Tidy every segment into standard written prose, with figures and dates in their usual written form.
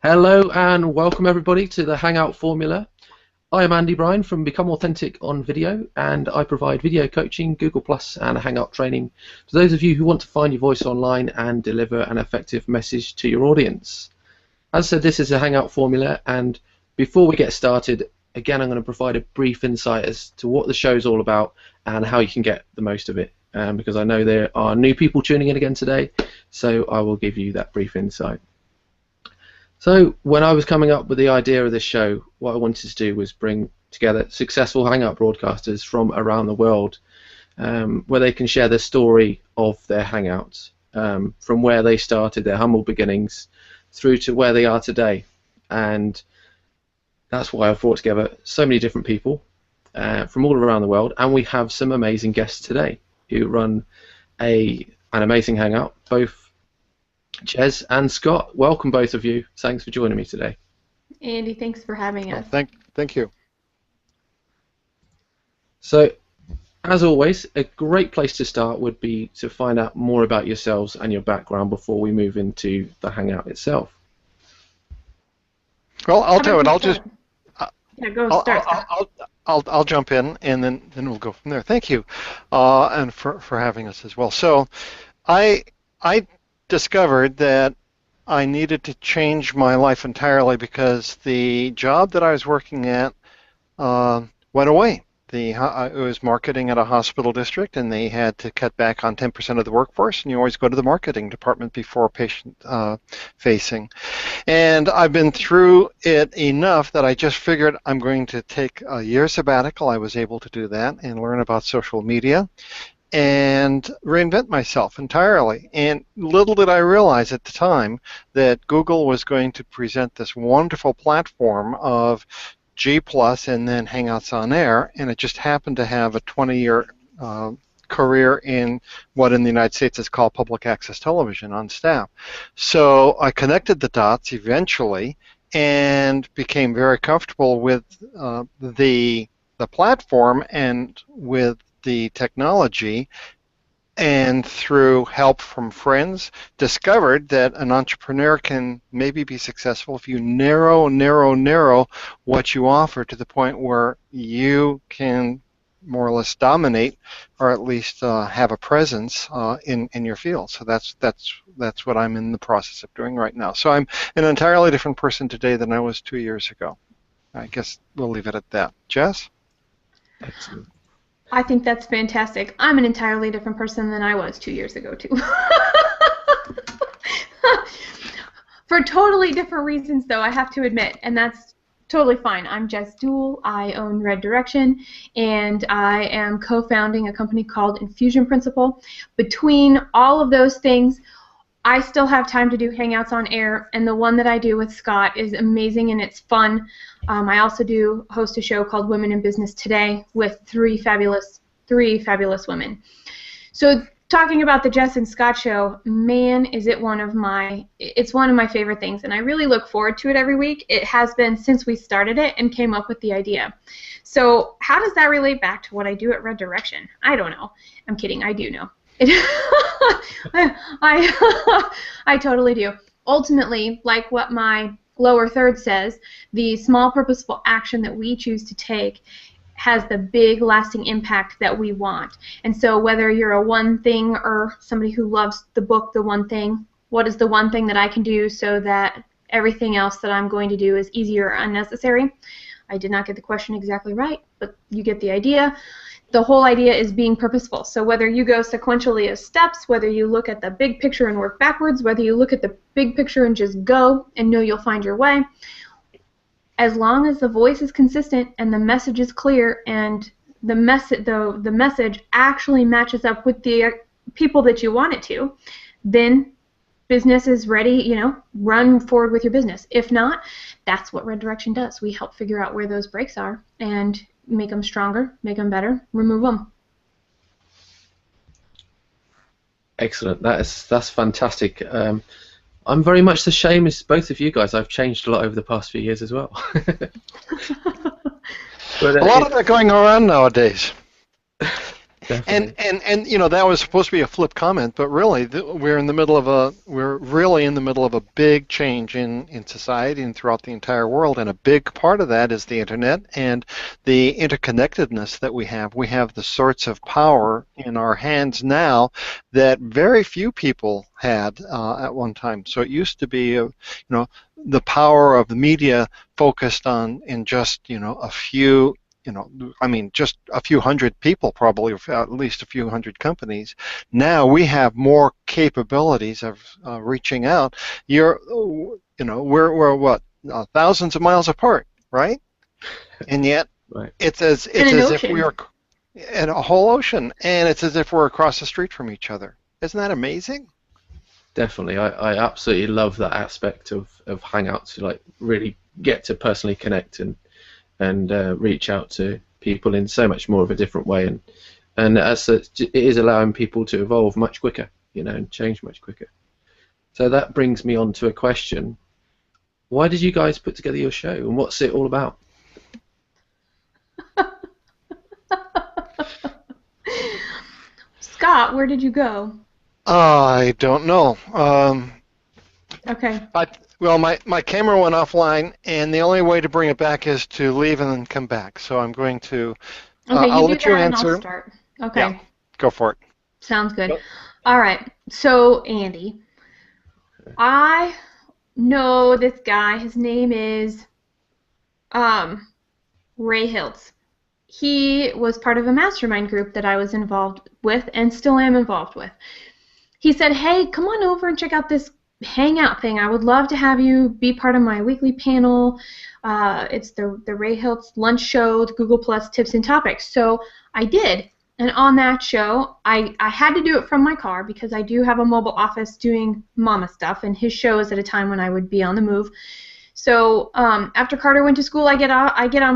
Hello and welcome everybody to the Hangout Formula. I am Andy Bryan from Become Authentic on Video, and I provide video coaching, Google Plus and Hangout training to those of you who want to find your voice online and deliver an effective message to your audience. As I said, this is a Hangout Formula, and before we get started, again I'm going to provide a brief insight as to what the show is all about and how you can get the most of it, because I know there are new people tuning in again today, so I will give you that brief insight. So when I was coming up with the idea of this show, what I wanted to do was bring together successful Hangout broadcasters from around the world, where they can share the story of their Hangouts, from where they started, their humble beginnings, through to where they are today. And that's why I've brought together so many different people from all around the world, and we have some amazing guests today who run an amazing Hangout, both Jez and Scott. Welcome both of you. Thanks for joining me today. Andy, thanks for having us. Thank you. So, as always, a great place to start would be to find out more about yourselves and your background before we move into the Hangout itself. Well, I'll do it. I'll just. Yeah, go start. I'll jump in and then we'll go from there. Thank you, and for having us as well. So, I discovered that I needed to change my life entirely because the job that I was working at went away. It was marketing at a hospital district, and they had to cut back on 10% of the workforce, and you always go to the marketing department before patient facing. And I've been through it enough that I just figured I'm going to take a year sabbatical. I was able to do that and learn about social media and reinvent myself entirely. And little did I realize at the time that Google was going to present this wonderful platform of G Plus and then Hangouts on Air, and it just happened to have a 20-year career in what in the United States is called public access television on staff. So I connected the dots eventually and became very comfortable with the platform and with the technology, and through help from friends, discovered that an entrepreneur can maybe be successful if you narrow what you offer to the point where you can more or less dominate, or at least have a presence in your field. So that's what I'm in the process of doing right now. So I'm an entirely different person today than I was 2 years ago. I guess we'll leave it at that. Jess? Excellent. I think that's fantastic. I'm an entirely different person than I was 2 years ago, too. For totally different reasons, though, I have to admit, and that's totally fine. I'm Dewell. I own Red Direction, and I am co-founding a company called Infusion Principle. Between all of those things, I still have time to do Hangouts on Air, and the one that I do with Scott is amazing and it's fun. I also do host a show called Women in Business Today with three fabulous women. So talking about the Jess and Scott show, man, is it one of my favorite things, and I really look forward to it every week. It has been since we started it and came up with the idea. So how does that relate back to what I do at Red Direction? I don't know. I'm kidding. I do know. I totally do. Ultimately, like what my lower third says, the small purposeful action that we choose to take has the big lasting impact that we want. And so whether you're a one thing or somebody who loves the book The One Thing, what is the one thing that I can do so that everything else that I'm going to do is easier or unnecessary? I did not get the question exactly right, but you get the idea. The whole idea is being purposeful. So whether you go sequentially as steps, whether you look at the big picture and work backwards, whether you look at the big picture and just go and know you'll find your way, as long as the voice is consistent and the message is clear and the message actually matches up with the people that you want it to, then business is ready, run forward with your business. If not, that's what Red Direction does. We help figure out where those breaks are and make them stronger, make them better, remove them. Excellent. That's fantastic. I'm very much the same as both of you guys. I've changed a lot over the past few years as well. But, a lot of that going around nowadays. Definitely. And you know, that was supposed to be a flip comment, but really we're really in the middle of a big change in society and throughout the entire world, and a big part of that is the internet and the interconnectedness that we have. We have the sorts of power in our hands now that very few people had at one time. So it used to be, you know, the power of the media focused on in just, you know, a few, you know, I mean, just a few hundred people, probably, or at least a few hundred companies. Now we have more capabilities of reaching out. You know, we're what, thousands of miles apart, right? And yet, Right. it's as if we are in a whole ocean, and it's as if we're across the street from each other. Isn't that amazing? Definitely. I absolutely love that aspect of Hangouts, to like really get to personally connect and reach out to people in so much more of a different way, and as such, it is allowing people to evolve much quicker, you know, and change much quicker. So that brings me on to a question: why did you guys put together your show, and what's it all about? Scott, where did you go? I don't know. Okay. Well, my camera went offline, and the only way to bring it back is to leave and then come back. So I'm going to. Okay, I'll you let do you that and answer. I'll start. Okay. Yeah, go for it. Sounds good. Yep. All right. So, Andy, I know this guy. His name is Ray Hiltz. He was part of a mastermind group that I was involved with and still am involved with. He said, hey, come on over and check out this Hangout thing. I would love to have you be part of my weekly panel. It's the Ray Hiltz lunch show, the Google Plus tips and topics. So I did. And on that show, I had to do it from my car because I do have a mobile office doing mama stuff, and his show is at a time when I would be on the move. So after Carter went to school, I get on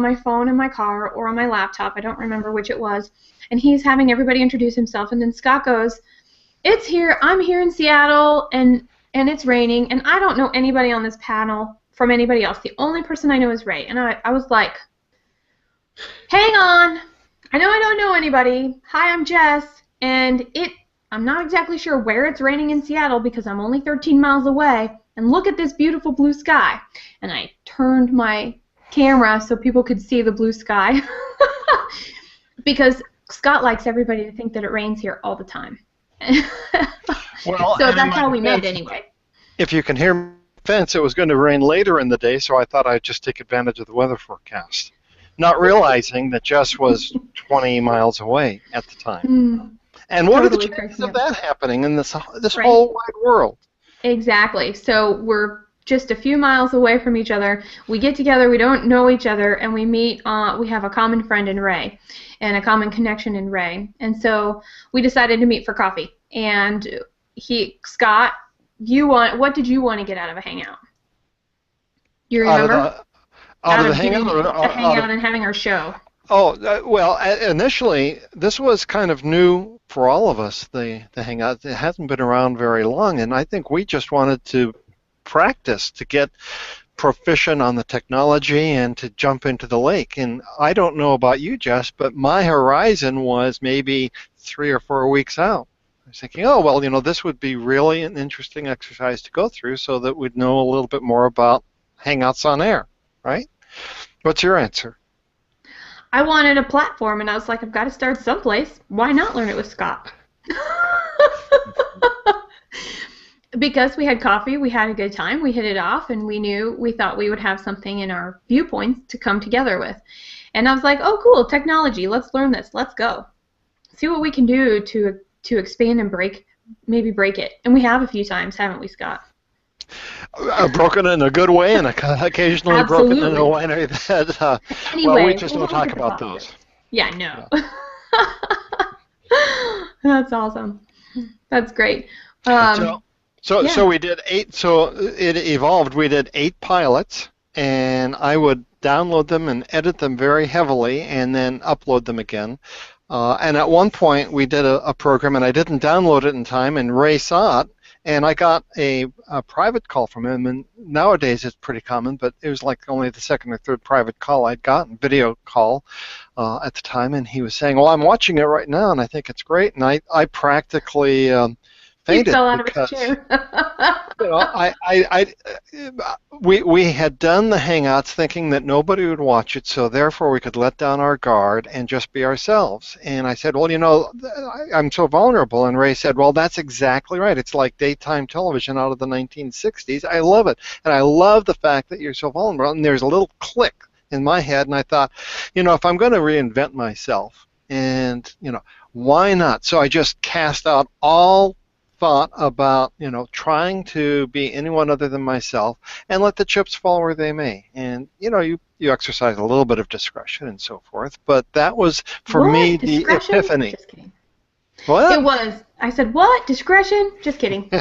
my phone in my car or on my laptop. I don't remember which it was. And he's having everybody introduce himself. And then Scott goes, it's here. I'm here in Seattle, and it's raining. And I don't know anybody on this panel from anybody else. The only person I know is Ray. And I was like, hang on. I know I don't know anybody. Hi, I'm Jess. And I'm not exactly sure where it's raining in Seattle because I'm only 13 miles away. And look at this beautiful blue sky. And I turned my camera so people could see the blue sky because Scott likes everybody to think that it rains here all the time. Well, so that's how we met anyway. If you can hear fence, it was going to rain later in the day, so I thought I'd just take advantage of the weather forecast, not realizing that Jess was 20 miles away at the time. And what Totally are the chances of that happening in this whole wide world? Exactly. So we're just a few miles away from each other. We get together, we don't know each other, and we meet. We have a common friend in Ray and a common connection in Ray. And so we decided to meet for coffee. And Scott, what did you want to get out of a hangout? You remember? Out of the hangout? A hangout and having our show. Oh, well, initially, this was kind of new for all of us, the Hangout. It hasn't been around very long, and I think we just wanted to practice to get proficient on the technology and to jump into the lake. And I don't know about you, Jess, but my horizon was maybe 3 or 4 weeks out. I was thinking, oh, well, you know, this would be really an interesting exercise to go through so that we'd know a little bit more about Hangouts on air, right? What's your answer? I wanted a platform, and I was like, I've got to start someplace. Why not learn it with Scott? Because we had coffee, we had a good time, we hit it off, and we thought we would have something in our viewpoints to come together with. And I was like, oh, cool, technology, let's learn this, let's go. See what we can do to expand and maybe break it. And we have a few times, haven't we, Scott? Broken in a good way and occasionally Absolutely. broken in a way that, anyway, well, we just don't talk about those. Yeah, no. Yeah. That's awesome. That's great. So we did 8, so it evolved. We did 8 pilots, and I would download them and edit them very heavily and then upload them again. And at one point we did a program, and I didn't download it in time, and Ray saw it, and I got a private call from him, and nowadays it's pretty common, but it was like only the second or third private call I'd gotten, video call at the time, and he was saying, well, I'm watching it right now, and I think it's great, and I practically He fainted fell out of his because chair. you know, we had done the Hangouts thinking that nobody would watch it, so therefore we could let down our guard and just be ourselves. And I said, well, you know, I'm so vulnerable. And Ray said, well, that's exactly right. It's like daytime television out of the 1960s. I love it. And I love the fact that you're so vulnerable. And there's a little click in my head, and I thought, you know, if I'm going to reinvent myself, and, you know, why not? So I just cast out all thought about, you know, trying to be anyone other than myself and let the chips fall where they may. And, you know, you exercise a little bit of discretion and so forth, but that was, for me, the epiphany. Just kidding. What? It was. I said, what? Discretion? Just kidding.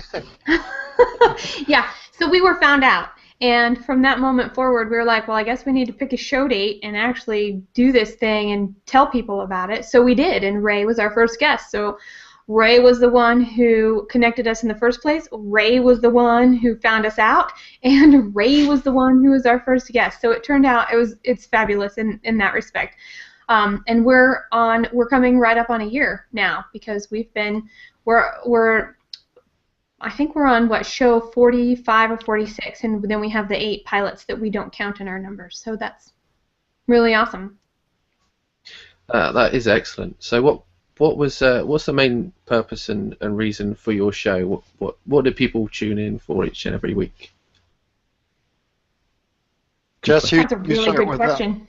Yeah, so we were found out. And from that moment forward, we were like, well, I guess we need to pick a show date and actually do this thing and tell people about it. So we did, and Ray was our first guest. So Ray was the one who connected us in the first place. Ray was the one who found us out, and Ray was the one who was our first guest. So it turned out it's fabulous in that respect. And we're coming right up on a year now, because I think we're on show 45 or 46, and then we have the 8 pilots that we don't count in our numbers. So that's really awesome. That is excellent. So what's the main purpose and reason for your show? What do people tune in for each and every week? Jess, That's a really good question.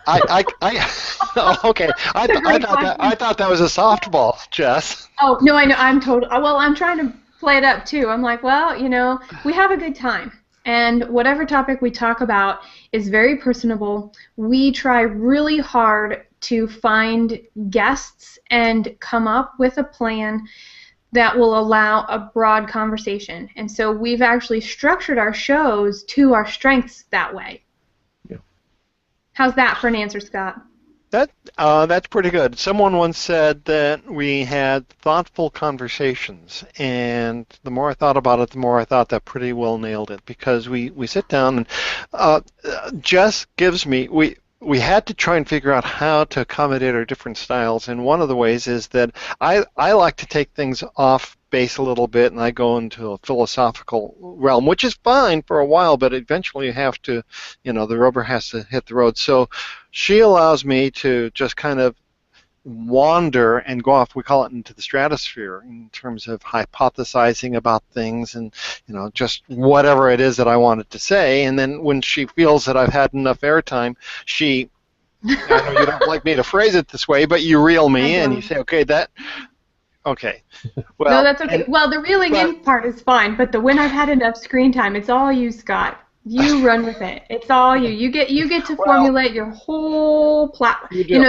Okay. I thought that was a softball, Jess. Oh no, I know. I'm trying to play it up too. I'm like, well, you know, we have a good time. And whatever topic we talk about is very personable. We try really hard to find guests and come up with a plan that will allow a broad conversation. And so we've actually structured our shows to our strengths that way. Yeah. How's that for an answer, Scott? That's pretty good. Someone once said that we had thoughtful conversations, and the more I thought about it, the more I thought that pretty well nailed it, because we sit down and Jess gives me, we had to try and figure out how to accommodate our different styles, and one of the ways is that I like to take things off base a little bit, and I go into a philosophical realm, which is fine for a while, but eventually you have to, you know, the rubber has to hit the road. So she allows me to just kind of wander and go off, we call it, into the stratosphere in terms of hypothesizing about things and, you know, just whatever it is that I wanted to say. And then when she feels that I've had enough airtime, I know you don't like me to phrase it this way, but you reel me in. You say, okay, well, no, that's okay. Well, the reeling in part is fine, but when I've had enough screen time, it's all you, Scott. You run with it. It's all you. You get to formulate your whole plot. You know,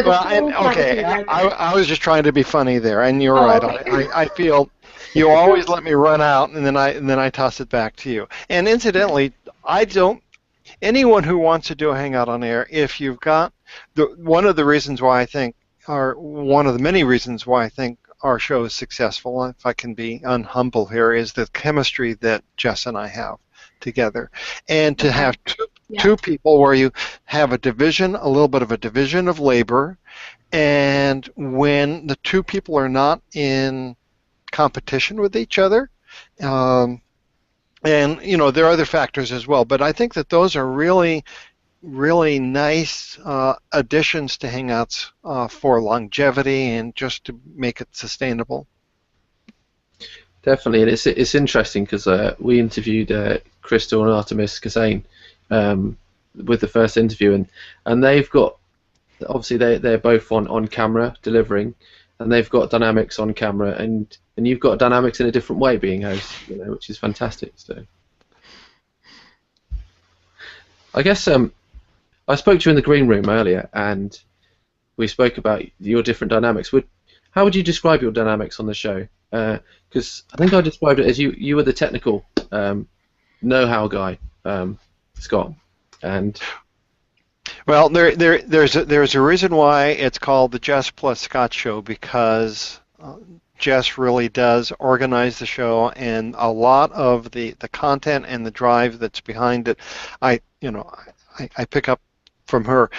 okay. I was just trying to be funny there, and you're right. Okay. I feel you always let me run out, and then I toss it back to you. And incidentally, anyone who wants to do a Hangout on air, if you've got one of the reasons why I think, or one of the many reasons why I think our show is successful, if I can be unhumble here, is the chemistry that Jess and I have together, and to have two people where you have a little bit of a division of labor, and when the two people are not in competition with each other, and you know, there are other factors as well, but I think that those are really nice additions to Hangouts for longevity and just to make it sustainable. Definitely, and it's interesting because we interviewed Crystal and Artemis Kasane with the first interview, and they've got, obviously they're both on camera delivering, and they've got dynamics on camera, and you've got dynamics in a different way being host, you know, which is fantastic. So I guess I spoke to you in the green room earlier, and we spoke about your different dynamics. How would you describe your dynamics on the show? Because I think I described it as you were the technical know-how guy, Scott, and well, there's a reason why it's called the Jess plus Scott show, because Jess really does organize the show, and a lot of the content and the drive that's behind it, I pick up from her.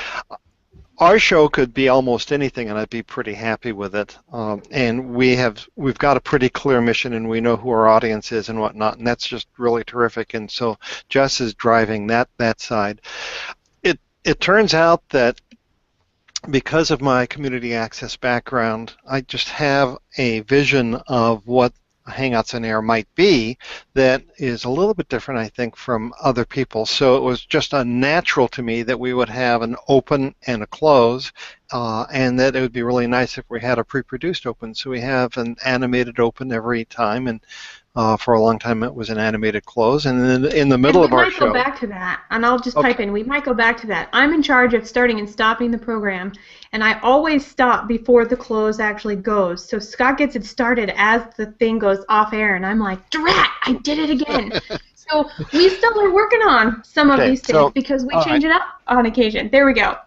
Our show could be almost anything, and I'd be pretty happy with it. And we've got a pretty clear mission, and we know who our audience is and whatnot, and that's just really terrific. And so Jess is driving that side. It turns out that because of my community access background, I just have a vision of what Hangouts on Air might be that is a little bit different, I think, from other people. So it was just unnatural to me that we would have an open and a close, and that it would be really nice if we had a pre-produced open. So we have an animated open every time, and for a long time it was an animated close, and then in the middle of our show. We might go back to that, and I'll just pipe in. We might go back to that. I'm in charge of starting and stopping the program, and I always stop before the close actually goes. So Scott gets it started as the thing goes off air, and I'm like, drat, I did it again. So we still are working on some of these things because we change it up on occasion. There we go.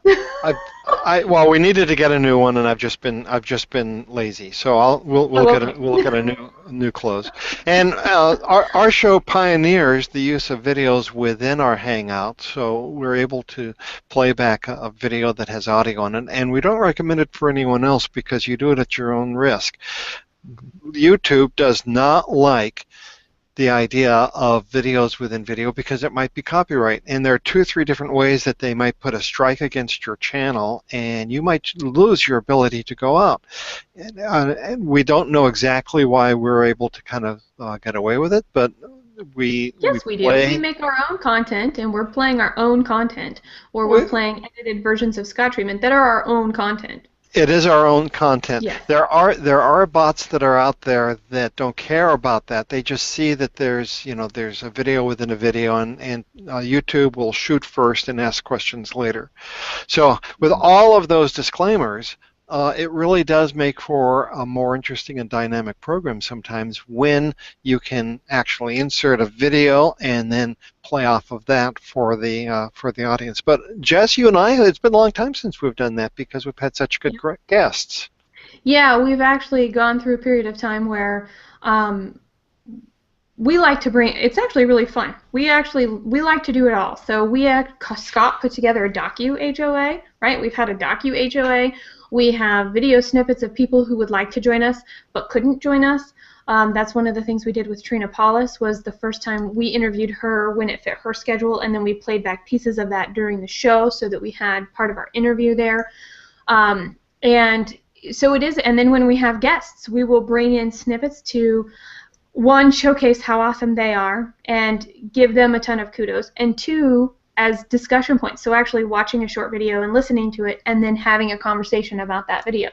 Well, we needed to get a new one, and I've just been lazy. So we'll get a new close. And our show pioneers the use of videos within our Hangout, so we're able to play back a video that has audio on it, and we don't recommend it for anyone else because you do it at your own risk. YouTube does not like the idea of videos within video because it might be copyright, and there are 2 or 3 different ways that they might put a strike against your channel, and you might lose your ability to go out. And we don't know exactly why we're able to kind of get away with it, but we do. We make our own content, and we're playing our own content, or we're playing edited versions of Scott Treatment that are our own content. It is our own content. Yes. There are bots that are out there that don't care about that. They just see that there's a video within a video, and YouTube will shoot first and ask questions later. So with all of those disclaimers, it really does make for a more interesting and dynamic program sometimes when you can actually insert a video and then play off of that for the audience. But Jess, you and I, it's been a long time since we've done that because we've had such good guests. Yeah, we've actually gone through a period of time where we like to bring. It's actually really fun. We like to do it all. So Scott put together a docu HOA, right? We've had a docu HOA. We have video snippets of people who would like to join us but couldn't join us. That's one of the things we did with Trina Paulus. Was the first time we interviewed her when it fit her schedule, and then we played back pieces of that during the show so that we had part of our interview there. And so it is. And then when we have guests, we will bring in snippets to, 1, showcase how awesome they are and give them a ton of kudos, and 2, as discussion points. So actually watching a short video and listening to it and then having a conversation about that video.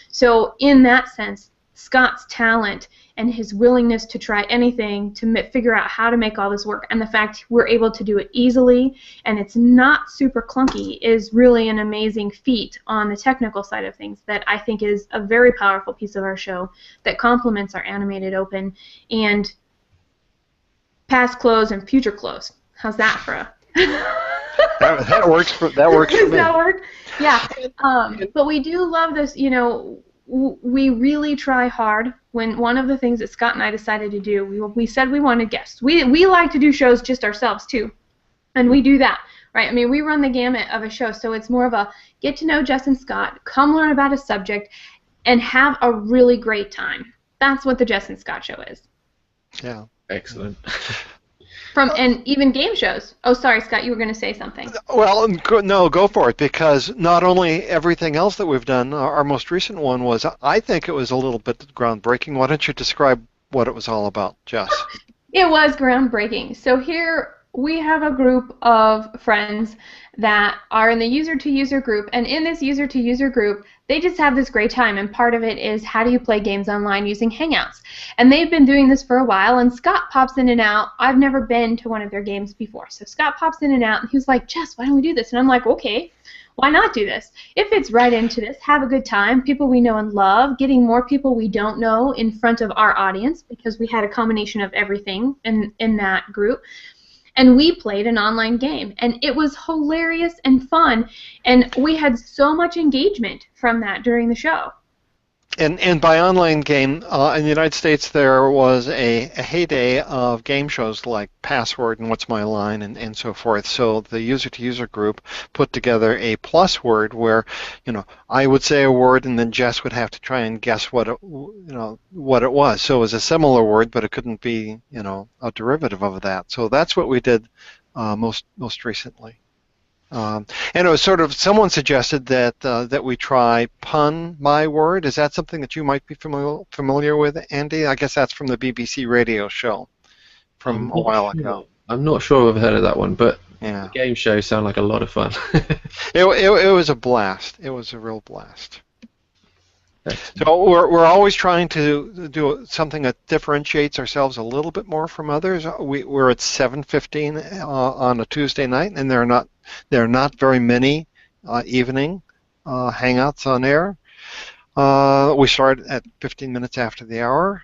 So in that sense, Scott's talent and his willingness to try anything to figure out how to make all this work, and the fact we're able to do it easily and it's not super clunky, is really an amazing feat on the technical side of things that I think is a very powerful piece of our show that complements our animated open and past close and future close. How's that for a that works for me. Does that work? Yeah. But we do love this. We really try hard. When one of the things that Scott and I decided to do, we said we wanted guests. We like to do shows just ourselves too, and we do that, right? I mean, we run the gamut of a show, so it's more of a get to know Jess and Scott, come learn about a subject, and have a really great time. That's what the Jess and Scott show is. Yeah. Excellent. And even game shows. Oh, sorry, Scott, you were going to say something. Well, no, go for it, because not only everything else that we've done, our most recent one was, I think it was a little bit groundbreaking. Why don't you describe what it was all about, Jess? It was groundbreaking. So here we have a group of friends that are in the user-to-user group, and in this user-to-user group, they just have this great time, and part of it is how do you play games online using Hangouts. And they've been doing this for a while, and Scott pops in and out. I've never been to one of their games before, so Scott pops in and out, and he was like, Jess, why don't we do this? And I'm like, okay, why not do this? It fits right into this. Have a good time, people we know and love, getting more people we don't know in front of our audience, because we had a combination of everything in that group. And we played an online game, and it was hilarious and fun, and we had so much engagement from that during the show. And by online game, in the United States, there was a heyday of game shows like Password and What's My Line and so forth. So the user-to-user group put together a plus word where, I would say a word and then Jess would have to try and guess what it was. So it was a similar word, but it couldn't be, a derivative of that. So that's what we did most recently. And it was sort of, someone suggested that we try pun my word. Is that something that you might be familiar with, Andy? I guess that's from the BBC radio show from a while ago. I'm not sure I've heard of that one, but yeah. The game shows sound like a lot of fun. It was a blast. It was a real blast. So we're always trying to do something that differentiates ourselves a little bit more from others. We're at 7:15 on a Tuesday night, and there are not very many evening Hangouts on air. We start at 15 minutes after the hour.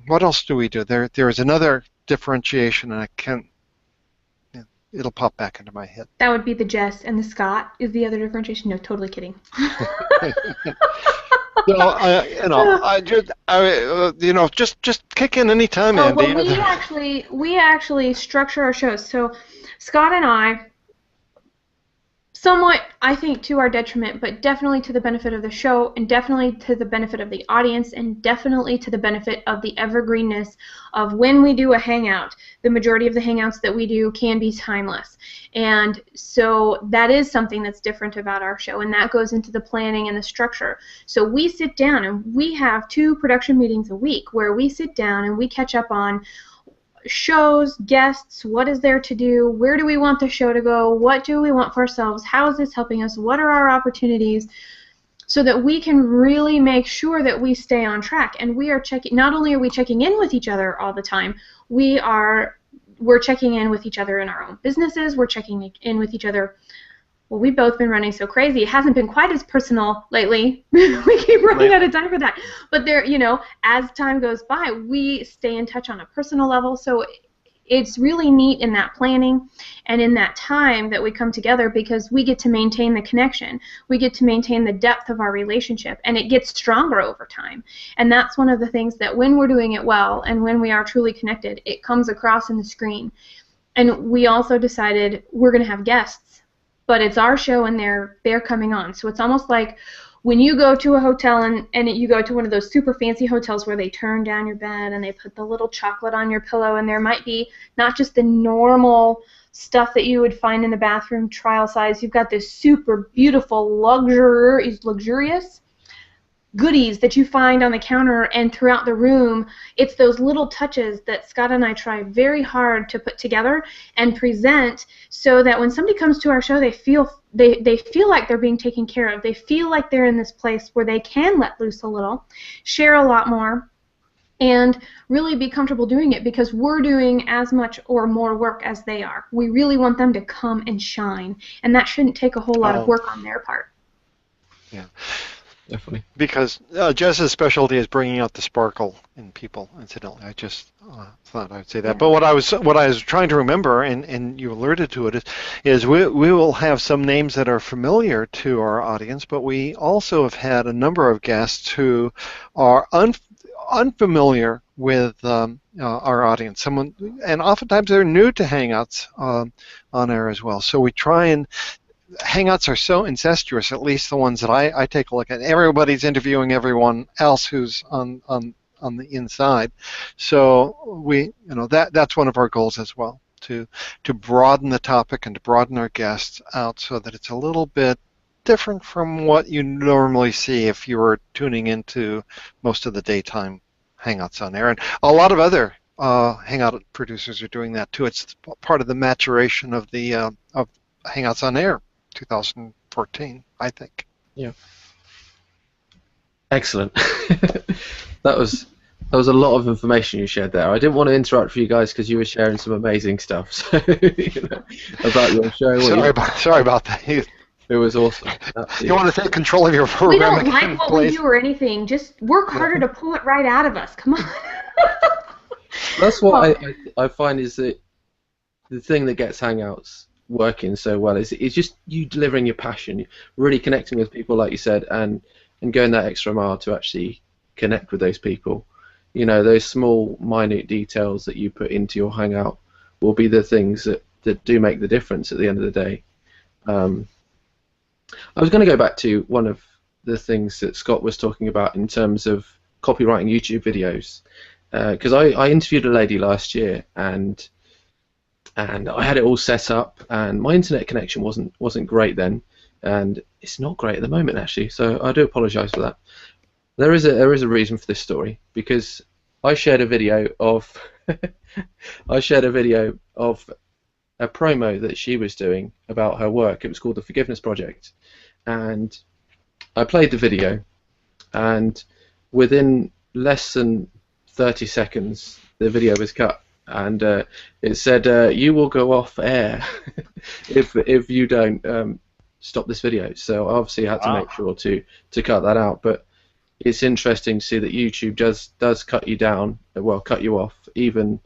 What else do we do? There is another differentiation, and I can't. It'll pop back into my head. That would be the Jess, and the Scott is the other differentiation. No, totally kidding. Just kick in any time, Andy. Well, we actually structure our shows. So Scott and I, somewhat, I think, to our detriment, but definitely to the benefit of the show, and definitely to the benefit of the audience, and definitely to the benefit of the evergreenness of when we do a Hangout. The majority of the Hangouts that we do can be timeless. And so that is something that's different about our show, and that goes into the planning and the structure. So we sit down, and we have 2 production meetings a week where we sit down and we catch up on shows, guests, what is there to do, where do we want the show to go, what do we want for ourselves, how is this helping us, what are our opportunities, so that we can really make sure that we stay on track. And we are checking, not only are we checking in with each other all the time, we're checking in with each other in our own businesses, we're checking in with each other. Well, we've both been running so crazy. It hasn't been quite as personal lately. We keep running out of time for that. But there, as time goes by, we stay in touch on a personal level. So it's really neat in that planning and in that time that we come together, because we get to maintain the connection. We get to maintain the depth of our relationship, and it gets stronger over time. And that's one of the things that when we're doing it well and when we are truly connected, it comes across in the screen. And we also decided we're going to have guests. But it's our show, and they're coming on. So it's almost like when you go to a hotel and you go to one of those super fancy hotels where they turn down your bed and they put the little chocolate on your pillow, and there might be not just the normal stuff that you would find in the bathroom trial size. You've got this super beautiful, luxurious goodies that you find on the counter and throughout the room. It's those little touches that Scott and I try very hard to put together and present, so that when somebody comes to our show, they feel like they're being taken care of. They feel like they're in this place where they can let loose a little, share a lot more, and really be comfortable doing it, because we're doing as much or more work as they are. We really want them to come and shine, and that shouldn't take a whole lot of work on their part. Yeah. Definitely. Because Jess's specialty is bringing out the sparkle in people. Incidentally, I just thought I would say that. But what I was trying to remember, and you alluded to it, is we will have some names that are familiar to our audience, but we also have had a number of guests who are unfamiliar with our audience. And oftentimes they're new to Hangouts on air as well. So we try and. Hangouts are so incestuous, at least the ones that I take a look at. Everybody's interviewing everyone else who's on the inside. So that's one of our goals as well, to broaden the topic and to broaden our guests out so that it's a little bit different from what you normally see if you were tuning into most of the daytime Hangouts on air. And a lot of other Hangout producers are doing that too. It's part of the maturation of the of Hangouts on air. 2014, I think. Yeah. Excellent. That was a lot of information you shared there. I didn't want to interrupt for you guys because you were sharing some amazing stuff. So, about your show. Sorry about that. It was awesome. You want to take control of your program? We don't like what we do or anything. Just work harder to pull it right out of us. Come on. That's what I find is that the thing that gets Hangouts working so well is just you delivering your passion, really connecting with people, like you said, and and going that extra mile to actually connect with those people. You know, those small, minute details that you put into your Hangout will be the things that do make the difference at the end of the day. I was going to go back to one of the things that Scott was talking about in terms of copywriting YouTube videos, because I interviewed a lady last year, and I had it all set up, and my internet connection wasn't great then, and it's not great at the moment actually. So I do apologise for that. There is a reason for this story, because I shared a video of I shared a video of a promo that she was doing about her work. It was called the Forgiveness Project, and I played the video, and within less than 30 seconds the video was cut, and it said you will go off air if you don't stop this video. So I obviously had to make sure to cut that out. But it's interesting to see that YouTube does cut you down, well, cut you off, even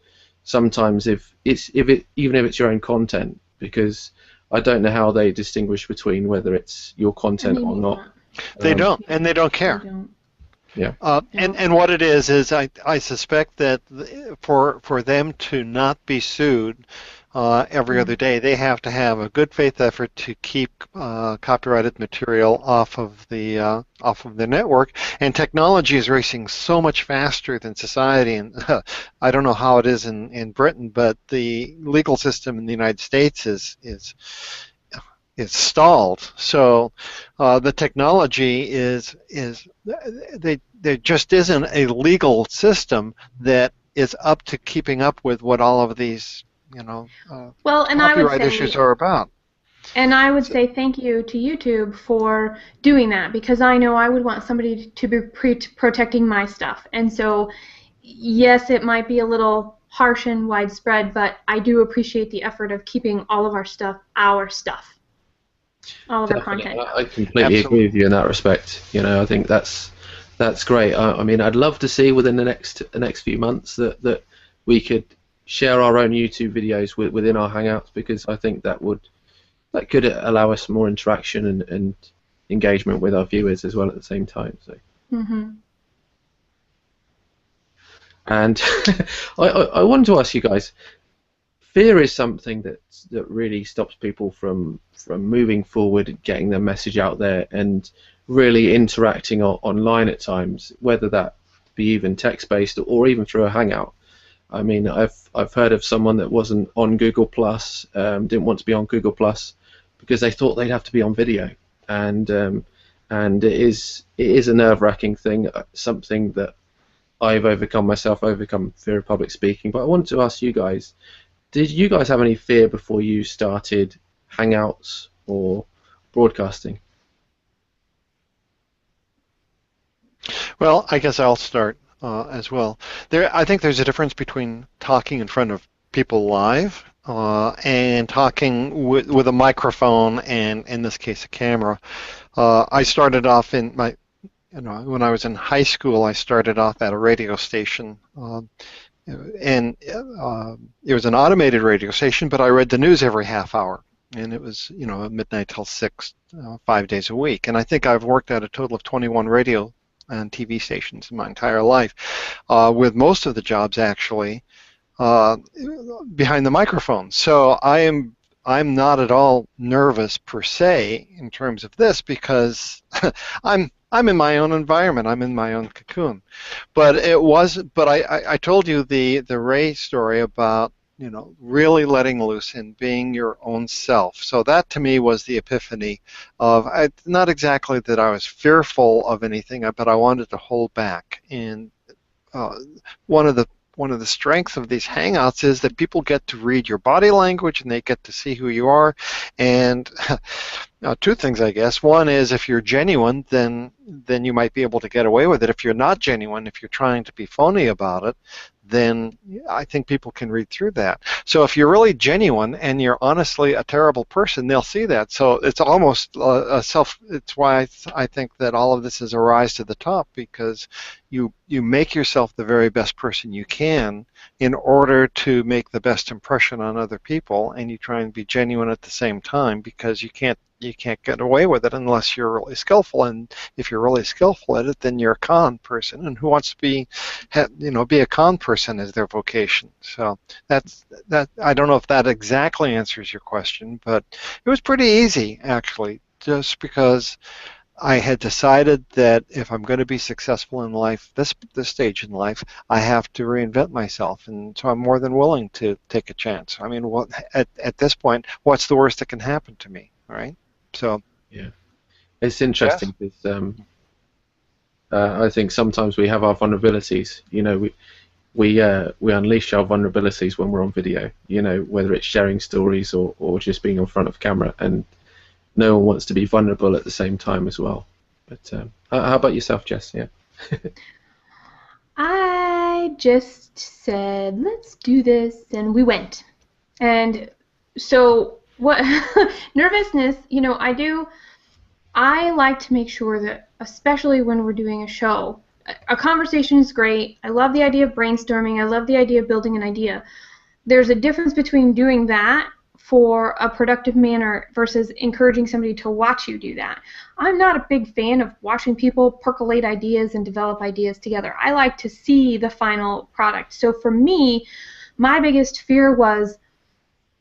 sometimes even if it's your own content, because I don't know how they distinguish between whether it's your content or not. They don't, and they don't care. They don't. Yeah. And what it is I suspect that for them to not be sued every other day, they have to have a good faith effort to keep copyrighted material off of the network. And technology is racing so much faster than society. And I don't know how it is in Britain, but the legal system in the United States is stalled. So the technology there just isn't a legal system that is up to keeping up with what all of these copyright issues are about. And I would say thank you to YouTube for doing that, because I know I would want somebody to be protecting my stuff. And so, yes, it might be a little harsh and widespread, but I do appreciate the effort of keeping all of our stuff, all of our content. I completely agree with you in that respect. You know, I think that's great. I mean, I'd love to see within the next few months that we could share our own YouTube videos within our Hangouts, because I think that could allow us more interaction and engagement with our viewers as well at the same time. So. Mm-hmm. And I wanted to ask you guys, fear is something that really stops people from moving forward and getting their message out there and really interacting online at times, whether that be even text-based or even through a Hangout. I mean, I've heard of someone that wasn't on Google Plus, didn't want to be on Google Plus because they thought they'd have to be on video, and it is a nerve-wracking thing, something that I've overcome myself, fear of public speaking. But I wanted to ask you guys, did you guys have any fear before you started Hangouts or broadcasting? Well, I guess I'll start as well. I think there's a difference between talking in front of people live and talking with a microphone and, in this case, a camera. I started off when I was in high school, I started off at a radio station, and it was an automated radio station, but I read the news every half hour, and it was midnight till 6, 5 days a week. And I think I've worked at a total of 21 radio and TV stations in my entire life, with most of the jobs actually behind the microphone. So I'm not at all nervous per se in terms of this, because I'm in my own environment. I'm in my own cocoon. But I told you the Ray story about really letting loose and being your own self. So that to me was the epiphany of, not exactly that I was fearful of anything, but I wanted to hold back. And one of the strengths of these Hangouts is that people get to read your body language and they get to see who you are. And two things, I guess. One is, if you're genuine, then you might be able to get away with it. If you're not genuine, if you're trying to be phony about it, then I think people can read through that. So if you're really genuine and you're honestly a terrible person, they'll see that. So it's almost it's why I think that all of this is a rise to the top, because you make yourself the very best person you can in order to make the best impression on other people, and you try and be genuine at the same time, because you can't you can't get away with it unless you're really skillful. And if you're really skillful at it, then you're a con person. And who wants to be a con person as their vocation? So that's that. I don't know if that exactly answers your question, but it was pretty easy actually, just because I had decided that if I'm going to be successful in life, this stage in life, I have to reinvent myself, and so I'm more than willing to take a chance. I mean, at this point, what's the worst that can happen to me, right? So yeah, it's interesting because I think sometimes we have our vulnerabilities. You know, we unleash our vulnerabilities when we're on video. You know, whether it's sharing stories or just being in front of camera, and no one wants to be vulnerable at the same time as well. But how about yourself, Jess? Yeah. I just said, let's do this, and we went. And so what nervousness, I like to make sure that, especially when we're doing a show, a conversation is great. I love the idea of brainstorming. I love the idea of building an idea. There's a difference between doing that for a productive manner versus encouraging somebody to watch you do that. I'm not a big fan of watching people percolate ideas and develop ideas together. I like to see the final product. So for me, my biggest fear was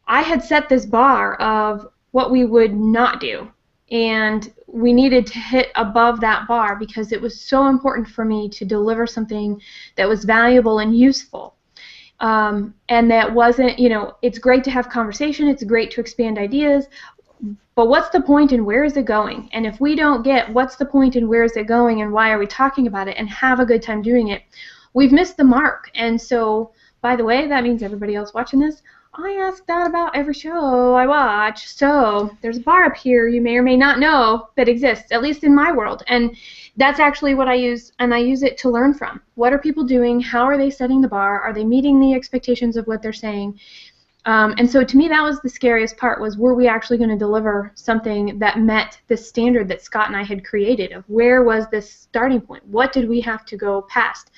I had set this bar of what we would not do, and we needed to hit above that bar because it was so important for me to deliver something that was valuable and useful. And that wasn't, it's great to have conversation, it's great to expand ideas, but what's the point and where is it going? And if we don't get what's the point and where is it going and why are we talking about it and have a good time doing it, we've missed the mark. And so, by the way, that means everybody else watching this, I ask that about every show I watch. So there's a bar up here you may or may not know that exists, at least in my world. And that's actually what I use, and I use it to learn from. What are people doing? How are they setting the bar? Are they meeting the expectations of what they're saying? And so to me, that was the scariest part, was were we actually going to deliver something that met the standard that Scott and I had created of where was this starting point? What did we have to go past?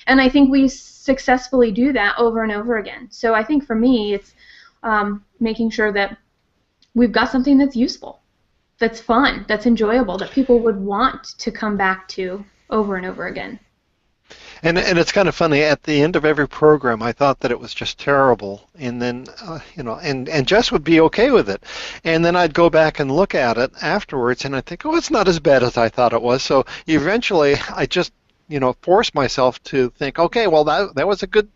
And I think we successfully do that over and over again. So I think for me, it's making sure that we've got something that's useful, that's fun, that's enjoyable, that people would want to come back to over and over again. And it's kind of funny. At the end of every program, I thought that it was just terrible, and then and Jess would be okay with it, and then I'd go back and look at it afterwards, and I'd think, oh, it's not as bad as I thought it was. So eventually, I just force myself to think, okay, well that was a good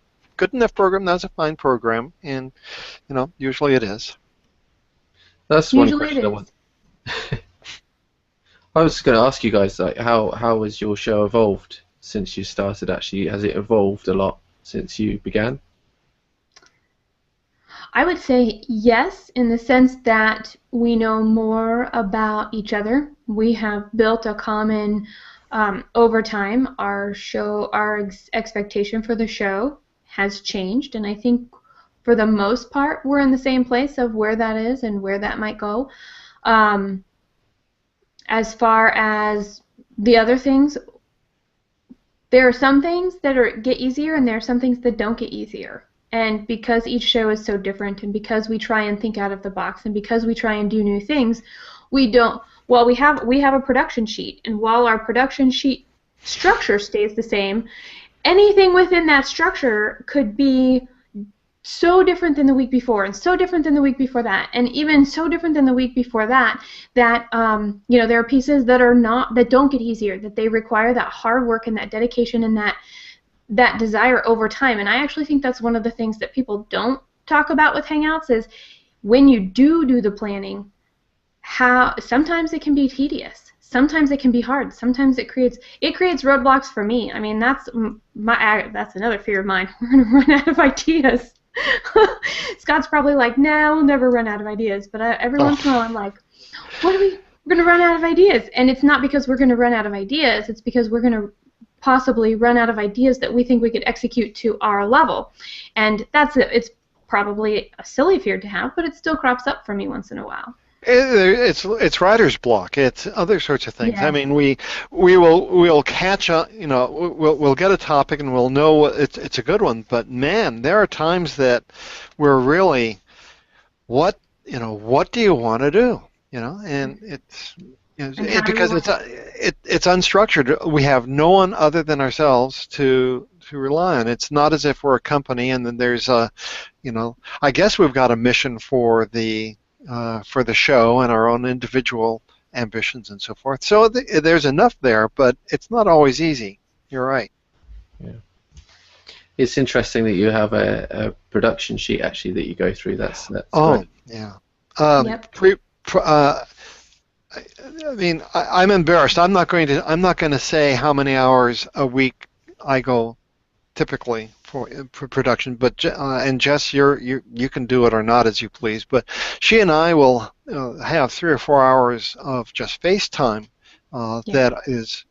enough program. That was a fine program, and usually it is. That's one question I want. I was going to ask you guys, like, how has your show evolved since you started? Actually, has it evolved a lot since you began? I would say yes, in the sense that we know more about each other. We have built a common, over time, our expectation for the show has changed, and I think for the most part we're in the same place of where that is and where that might go. As far as the other things, there are some things that get easier and there are some things that don't get easier. And because each show is so different, and because we try and think out of the box, and because we try and do new things, we have a production sheet, and while our production sheet structure stays the same, anything within that structure could be so different than the week before, and so different than the week before that, and even so different than the week before that, that there are pieces that don't get easier, that they require that hard work and that dedication and that desire over time. And I actually think that's one of the things that people don't talk about with Hangouts, is when you do the planning, how sometimes it can be tedious, sometimes it can be hard, sometimes it creates roadblocks for me. I mean, that's another fear of mine. We're going to run out of ideas. Scott's probably like, no, we'll never run out of ideas. But every once in a while, I'm like, we're going to run out of ideas. And it's not because we're going to run out of ideas. It's because we're going to possibly run out of ideas that we think we could execute to our level. And it's probably a silly fear to have, but it still crops up for me once in a while. It's writer's block. It's other sorts of things. Yeah. I mean, we'll catch a we'll get a topic and we'll know it's a good one. But man, there are times that we're really, what do you want to do? and it's And because it's unstructured. We have no one other than ourselves to rely on. It's not as if we're a company and then there's I guess we've got a mission for the show and our own individual ambitions and so forth. So there's enough there, but it's not always easy. You're right. Yeah. It's interesting that you have a production sheet actually that you go through. That's great. Yeah. Yep. I mean, I'm embarrassed. I'm not going to say how many hours a week I go typically for production, but and Jess, you can do it or not as you please. But she and I will have 3 or 4 hours of just FaceTime that is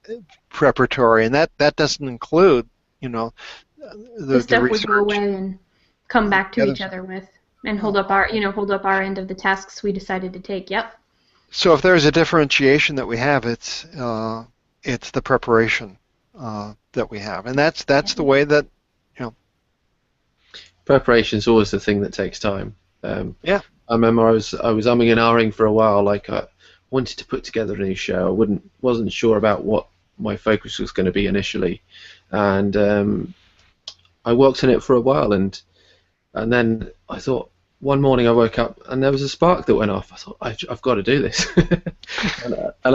preparatory, and that doesn't include the stuff research. we go away and come back to each other with, and hold up our end of the tasks we decided to take. Yep. So if there's a differentiation that we have, it's the preparation that we have, and that's the way that preparation is always the thing that takes time. Yeah. I remember I was umming and ahhing for a while. Like I wanted to put together a new show. Wasn't sure about what my focus was going to be initially, and I worked on it for a while, and then I thought one morning I woke up and there was a spark that went off. I thought I've got to do this, and I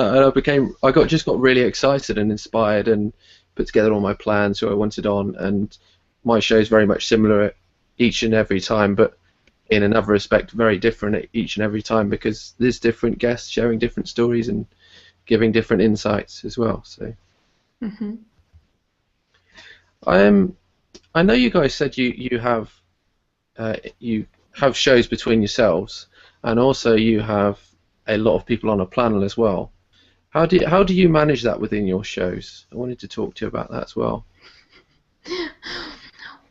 got really excited and inspired and put together all my plans, who I wanted on, and my show is very much similar each and every time, but in another respect very different each and every time, because there's different guests sharing different stories and giving different insights as well. So I know you guys said you have shows between yourselves, and also you have a lot of people on a panel as well. How do you manage that within your shows? I wanted to talk to you about that as well.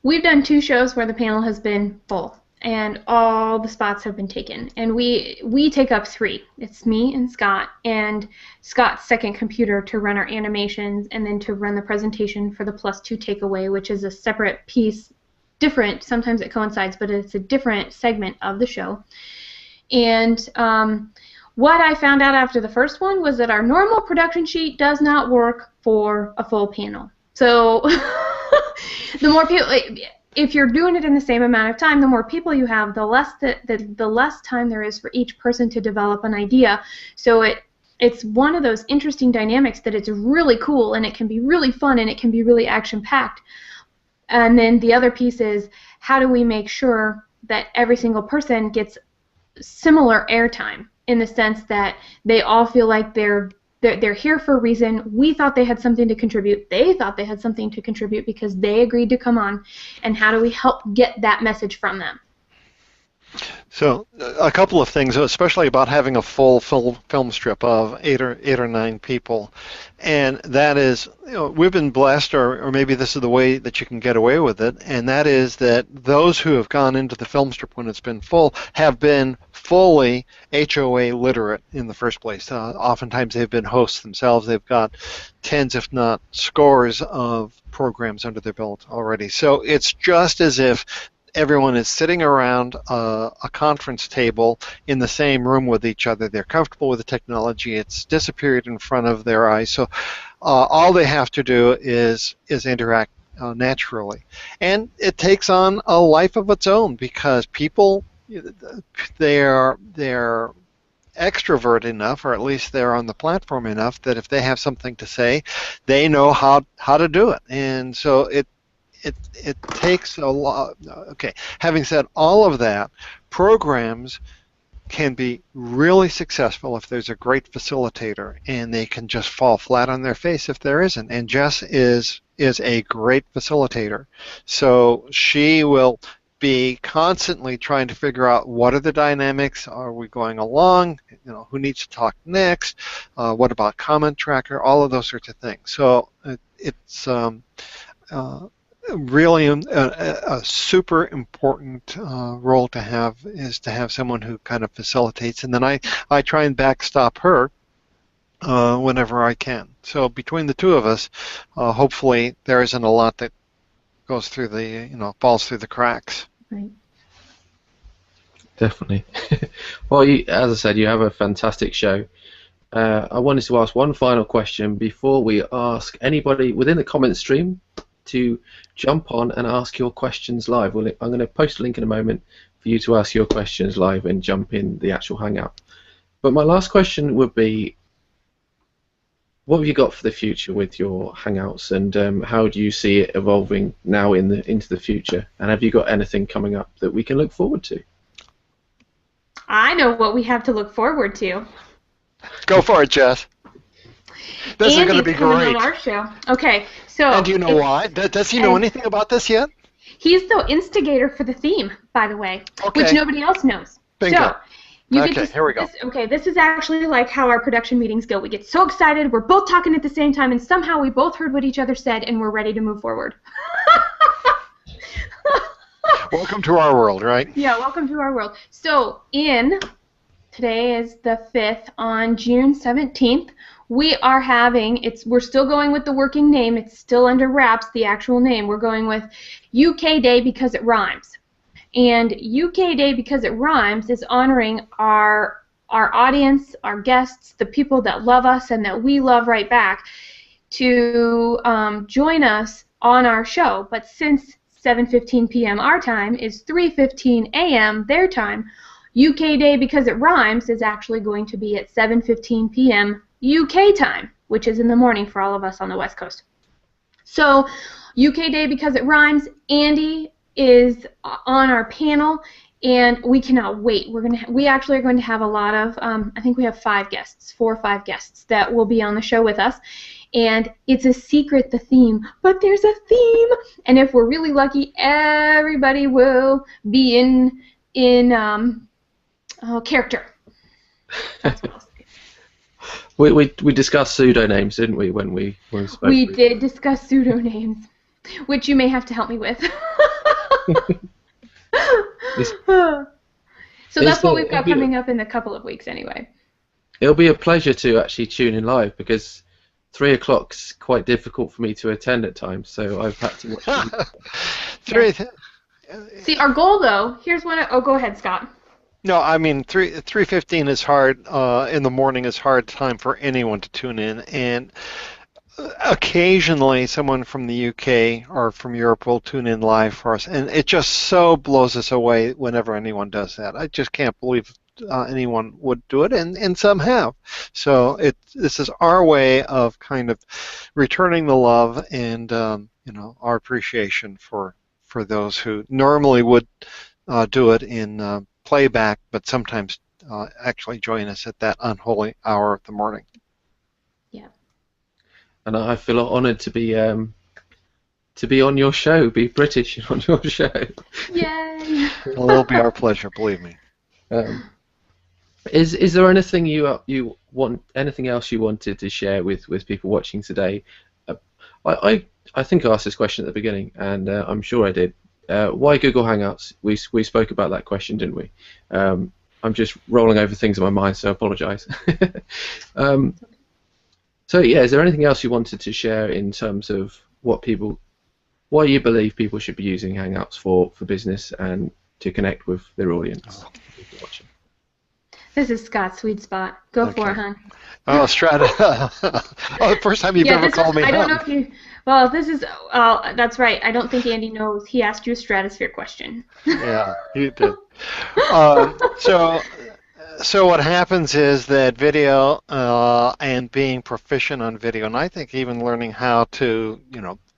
We've done 2 shows where the panel has been full and all the spots have been taken, and we take up 3. It's me and Scott, and Scott's second computer to run our animations and then to run the presentation for the +2 takeaway, which is a separate piece, different, sometimes it coincides, but it's a different segment of the show. And what I found out after the first one was that our normal production sheet does not work for a full panel. So the more people, if you're doing it in the same amount of time, the more people you have, the less time there is for each person to develop an idea. So it's one of those interesting dynamics that it's really cool, and it can be really fun, and it can be really action-packed. And then the other piece is, how do we make sure that every single person gets similar airtime, in the sense that they all feel like they're here for a reason. We thought they had something to contribute. They thought they had something to contribute because they agreed to come on. And how do we help get that message from them? So a couple of things, especially about having a full film strip of 8 or 9 people, and that is, we've been blessed, or maybe this is the way that you can get away with it, and that is that those who have gone into the film strip when it's been full have been fully HOA literate in the first place. Oftentimes they've been hosts themselves. They've got tens, if not scores, of programs under their belt already. So it's just as if everyone is sitting around a conference table in the same room with each other. They're comfortable with the technology. It's disappeared in front of their eyes. So all they have to do is interact naturally. And it takes on a life of its own, because people, they're extrovert enough, or at least they're on the platform enough, that if they have something to say, they know how to do it. And so it takes a lot. Okay, having said all of that, programs can be really successful if there's a great facilitator, and they can just fall flat on their face if there isn't. And Jess is a great facilitator, so she will be constantly trying to figure out what are the dynamics, are we going along, who needs to talk next, what about comment tracker, all of those sorts of things. So it's really a super important role to have, is to have someone who kind of facilitates, and then I try and backstop her whenever I can. So between the two of us, hopefully there isn't a lot that goes through the, falls through the cracks. Right. Definitely. Well, as I said, you have a fantastic show. I wanted to ask one final question before we ask anybody within the comment stream to jump on and ask your questions live. I'm going to post a link in a moment for you to ask your questions live and jump in the actual Hangout. But my last question would be, what have you got for the future with your Hangouts, and how do you see it evolving now into the future? And have you got anything coming up that we can look forward to? I know what we have to look forward to. Go for it, Jess. This is going to be coming great. on our show. Okay, so. And do you know why? Does he know anything about this yet? He's the instigator for the theme, by the way, Okay. which nobody else knows. Bingo. So, Okay, here we go. This is actually like how our production meetings go. We get so excited, we're both talking at the same time, and somehow we both heard what each other said, and we're ready to move forward. Welcome to our world, right? Yeah, welcome to our world. So, today is the 5th, on June 17th, we are having, we're still going with the working name, it's still under wraps, the actual name. We're going with UK Day because it rhymes. And UK Day because it rhymes is honoring our audience, our guests, the people that love us and that we love right back, to join us on our show. But since 7:15 p.m. our time is 3:15 a.m. their time, UK Day because it rhymes is actually going to be at 7:15 p.m. UK time, which is in the morning for all of us on the West Coast. So UK Day because it rhymes, Andy is on our panel, and we cannot wait. We actually are going to have a lot of, I think we have 4 or 5 guests that will be on the show with us, and it's a secret, the theme, but there's a theme, and if we're really lucky, everybody will be in character. That's what else. We discussed pseudonames, didn't we, when we spoke? We did discuss pseudonames, which you may have to help me with. So that's what we've got coming up in a couple of weeks anyway. It'll be a pleasure to actually tune in live, because 3 o'clock's quite difficult for me to attend at times, so I've had to watch them. See, our goal though, here's one. Oh, go ahead, Scott. No, I mean 3:15 is hard. In the morning is hard time for anyone to tune in, and occasionally someone from the UK or from Europe will tune in live for us, and it just so blows us away whenever anyone does that. I just can't believe anyone would do it, and some have. So this is our way of kind of returning the love and our appreciation for those who normally would do it in playback, but sometimes actually join us at that unholy hour of the morning. Yeah. And I feel honoured to be on your show, be British on your show. Yay! Well, it'll be our pleasure, believe me. Is there anything you want, anything else you wanted to share with people watching today? I think I asked this question at the beginning, and I'm sure I did. Why Google Hangouts? We spoke about that question, didn't we? I'm just rolling over things in my mind, so I apologise. So yeah, is there anything else you wanted to share in terms of why you believe people should be using Hangouts for business and to connect with their audience? This is Scott's sweet spot. Go for it, hon. Oh, Strata. The first time you've ever called me I don't hon. know if you. Well, this is. That's right. I don't think Andy knows. He asked you a stratosphere question. Yeah, you did. So what happens is that video and being proficient on video, and I think even learning how to,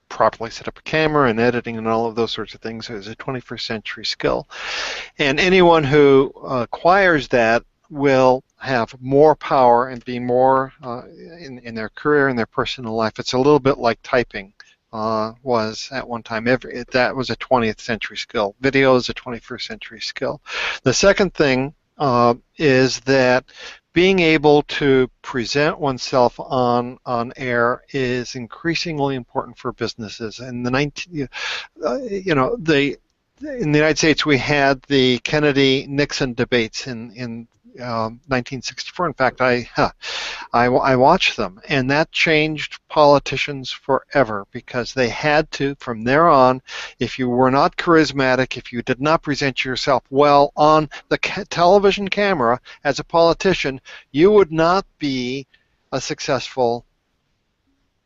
properly set up a camera and editing and all of those sorts of things is a 21st century skill. And anyone who acquires that will have more power and be more in their career and their personal life. It's a little bit like typing was at one time. That was a 20th century skill. Video is a 21st century skill. The second thing is that being able to present oneself on air is increasingly important for businesses. In the in the United States, we had the Kennedy-Nixon debates in 1964. In fact, I watched them, and that changed politicians forever because they had to, from there on, if you were not charismatic, if you did not present yourself well on the television camera as a politician, you would not be a successful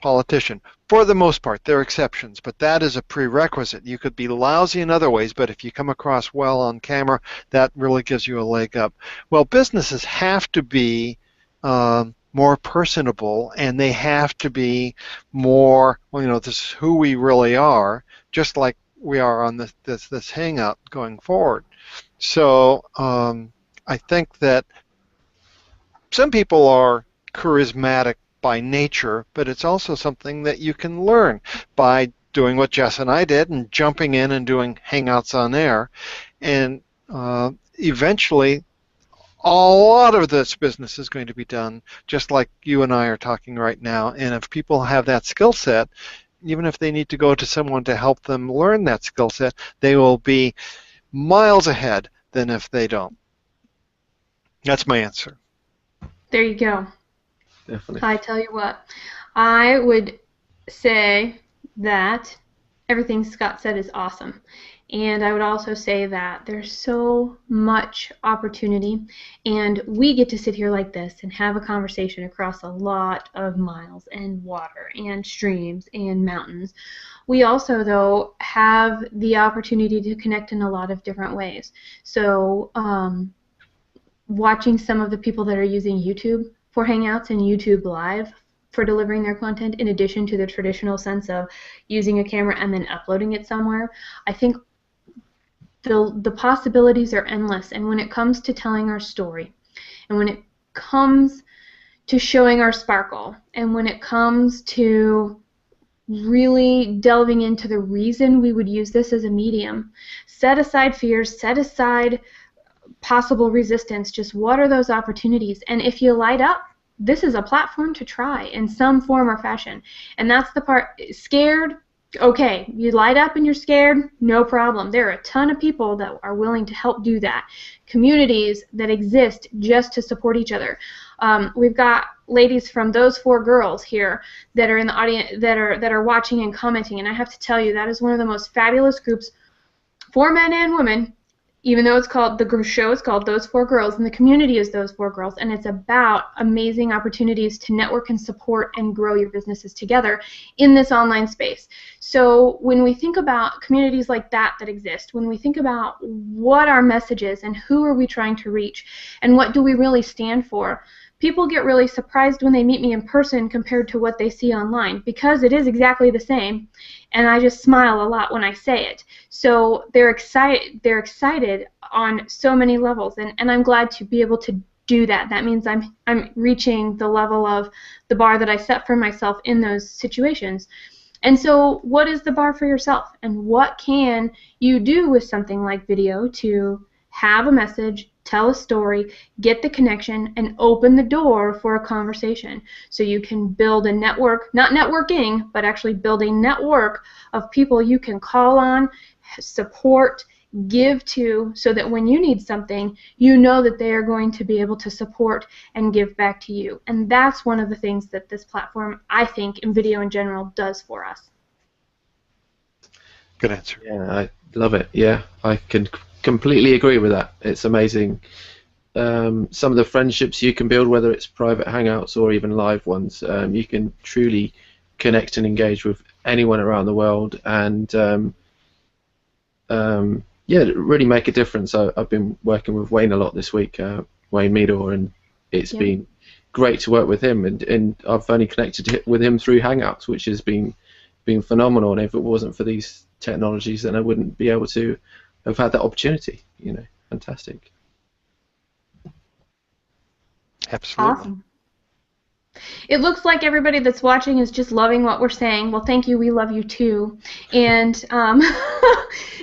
politician. For the most part, there are exceptions, but that is a prerequisite. You could be lousy in other ways, but if you come across well on camera, that really gives you a leg up. Well, businesses have to be more personable, and they have to be more, well, this is who we really are, just like we are on this Hangout going forward. So I think that some people are charismatic by nature, but it's also something that you can learn by doing what Jess and I did and jumping in and doing Hangouts on air. And eventually, a lot of this business is going to be done just like you and I are talking right now. And if people have that skill set, even if they need to go to someone to help them learn that skill set, they will be miles ahead than if they don't. That's my answer. There you go. Definitely. I tell you what, I would say that everything Scott said is awesome. And I would also say that there's so much opportunity, and we get to sit here like this and have a conversation across a lot of miles and water and streams and mountains. We also, though, have the opportunity to connect in a lot of different ways. So watching some of the people that are using YouTube for Hangouts and YouTube Live for delivering their content, in addition to the traditional sense of using a camera and then uploading it somewhere, I think the possibilities are endless. And when it comes to telling our story, and when it comes to showing our sparkle, and when it comes to really delving into the reason we would use this as a medium, set aside fears, set aside possible resistance, just what are those opportunities? And if you light up, this is a platform to try in some form or fashion. And that's the part. Scared? Okay, you light up and you're scared, no problem. There are a ton of people that are willing to help do that. Communities that exist just to support each other. We've got ladies from Those Four Girls here that are in the audience, that are watching and commenting, and I have to tell you, that is one of the most fabulous groups for men and women. Even though the show is called Those Four Girls, and the community is Those Four Girls, and it's about amazing opportunities to network and support and grow your businesses together in this online space. So when we think about communities like that exist, when we think about what our message is and who are we trying to reach and what do we really stand for, people get really surprised when they meet me in person compared to what they see online, because it is exactly the same, and I just smile a lot when I say it. So they're excited on so many levels, and I'm glad to be able to do that. That means I'm reaching the level of the bar that I set for myself in those situations. And so what is the bar for yourself, and what can you do with something like video to have a message, tell a story, get the connection, and open the door for a conversation, so you can build a network, not networking, but actually build a network of people you can call on, support, give to, so that when you need something, you know that they are going to be able to support and give back to you. And that's one of the things that this platform, I think, and video in general, does for us. Good answer. Yeah, I love it. Yeah, I can completely agree with that. It's amazing. Some of the friendships you can build, whether it's private hangouts or even live ones, you can truly connect and engage with anyone around the world, and yeah, really make a difference. I've been working with Wayne a lot this week, Wayne Meador, and it's been great to work with him, and I've only connected with him through Hangouts, which has been phenomenal. And if it wasn't for these technologies, then I wouldn't be able to have had that opportunity. Fantastic. Absolutely. Awesome. It looks like everybody that's watching is just loving what we're saying. Well, thank you. We love you too. And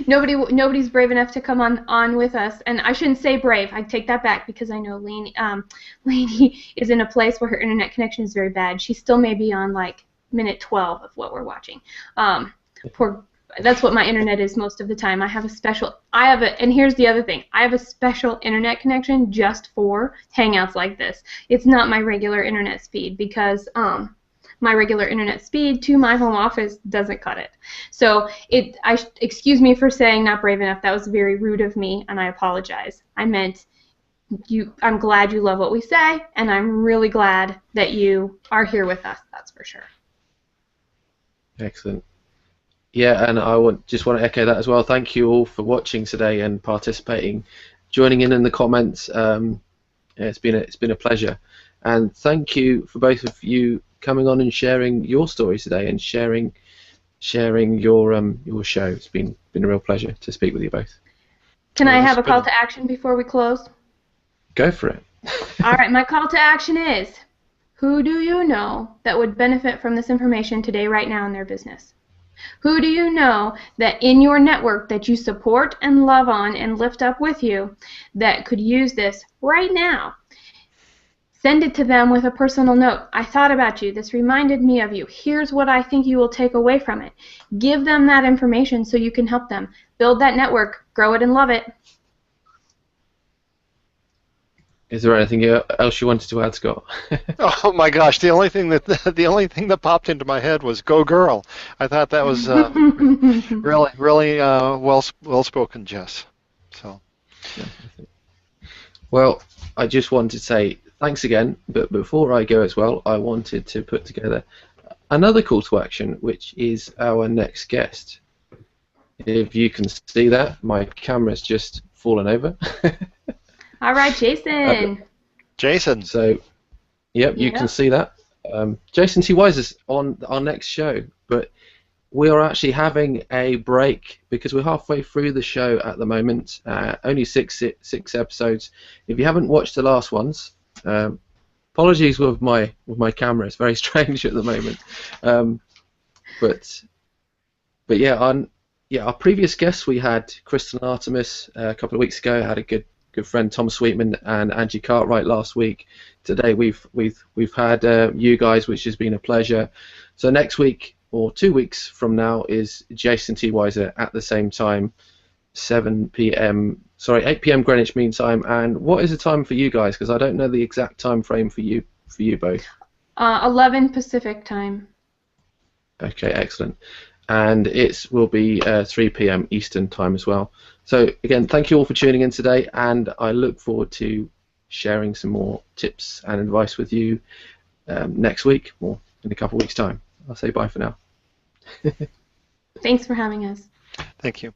nobody's brave enough to come on with us. And I shouldn't say brave. I take that back, because I know Lainey is in a place where her internet connection is very bad. She still may be on like minute 12 of what we're watching. That's what my internet is most of the time. And here's the other thing. I have a special internet connection just for Hangouts like this. It's not my regular internet speed because my regular internet speed to my home office doesn't cut it. So excuse me for saying not brave enough. That was very rude of me, and I apologize. I meant I'm glad you love what we say, and I'm really glad that you are here with us. That's for sure. Excellent. Yeah, and I just want to echo that as well. Thank you all for watching today and participating, joining in the comments. It's been a pleasure, and thank you for both of you coming on and sharing your stories today and sharing your show. It's been a real pleasure to speak with you both. Can I have a call to action before we close? Go for it. All right, my call to action is: who do you know that would benefit from this information today, right now, in their business? Who do you know that in your network that you support and love on and lift up with you that could use this right now? Send it to them with a personal note. I thought about you. This reminded me of you. Here's what I think you will take away from it. Give them that information so you can help them. Build that network. Grow it and love it. Is there anything else you wanted to add, Scott? Oh my gosh! The only thing that popped into my head was "Go girl." I thought that was really well spoken, Jess. So. Well, I just wanted to say thanks again. But before I go as well, I wanted to put together another call to action, which is our next guest. If you can see that, my camera's just fallen over. All right, Jason. Jason. So, yep, you can see that. Jason T. Wise is on our next show, but we are actually having a break because we're halfway through the show at the moment. Only six episodes. If you haven't watched the last ones, apologies with my camera. It's very strange at the moment. But yeah, our previous guests, we had Kristen Artemis a couple of weeks ago. Had a good friend Tom Sweetman and Angie Cartwright last week. Today we've had you guys, which has been a pleasure. So next week or 2 weeks from now is Jason T. Weiser at the same time, 8 p.m. Greenwich Mean Time. And what is the time for you guys? Because I don't know the exact time frame for you both. 11 Pacific time. Okay, excellent. And it will be 3 p.m. Eastern time as well. So again, thank you all for tuning in today, and I look forward to sharing some more tips and advice with you next week or in a couple of weeks' time. I'll say bye for now. Thanks for having us. Thank you.